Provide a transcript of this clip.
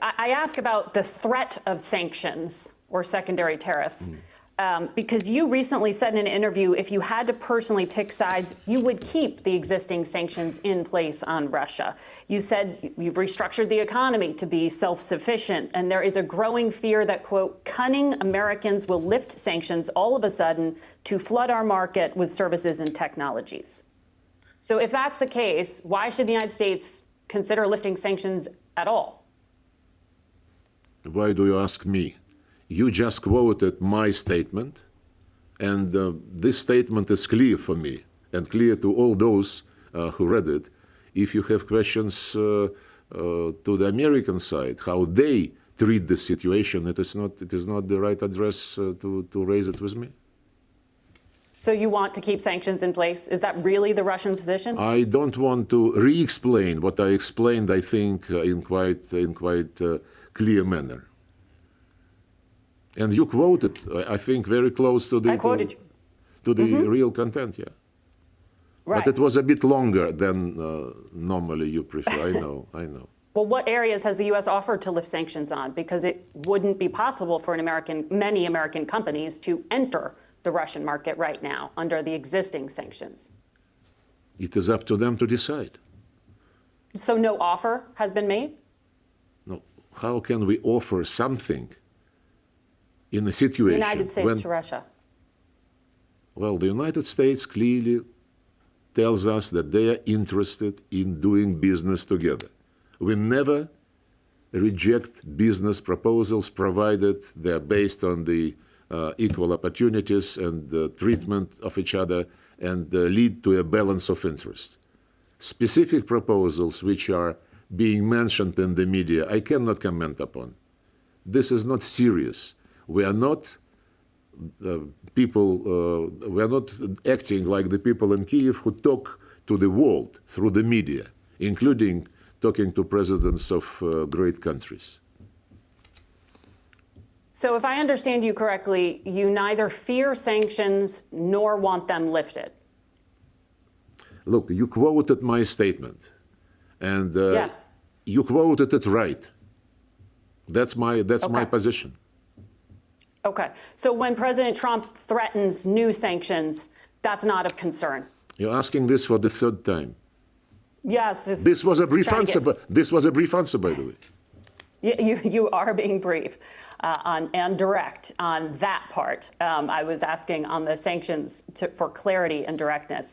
I ask about the threat of sanctions or secondary tariffs, because you recently said in an interview, if you had to personally pick sides, you would keep the existing sanctions in place on Russia. You said you've restructured the economy to be self-sufficient, and there is a growing fear that, quote, cunning Americans will lift sanctions all of a sudden to flood our market with services and technologies. So if that's the case, why should the United States consider lifting sanctions at all? Why do you ask me? You just quoted my statement, and this statement is clear for me and clear to all those who read it. If you have questions to the American side, how they treat the situation, it is not the right address to raise it with me. So you want to keep sanctions in place? Is that really the Russian position? I don't want to re-explain what I explained, I think, in quite clear manner. And you quoted, I think, very close to the, I quoted you. To the real content, yeah. Right. But it was a bit longer than normally you prefer. I know. Well, what areas has the U.S. offered to lift sanctions on? Because it wouldn't be possible for many American companies to enter the Russian market right now under the existing sanctions. It is up to them to decide. So no offer has been made? No. How can we offer something in a situation the United States to Russia? Well, the United States clearly tells us that they are interested in doing business together. We never reject business proposals provided they're based on the equal opportunities and the treatment of each other and lead to a balance of interest. Specific proposals which are being mentioned in the media, I cannot comment upon. This is not serious. We are not we are not acting like the people in Kyiv who talk to the world through the media, including talking to presidents of great countries. So if I understand you correctly, you neither fear sanctions nor want them lifted. Look, you quoted my statement, and yes. You quoted it right. That's my position. Okay. So when President Trump threatens new sanctions, that's not of concern. You're asking this for the third time. Yes. This was a brief answer. This was a brief answer, by the way. You are being brief and direct on that part. I was asking on the sanctions for clarity and directness.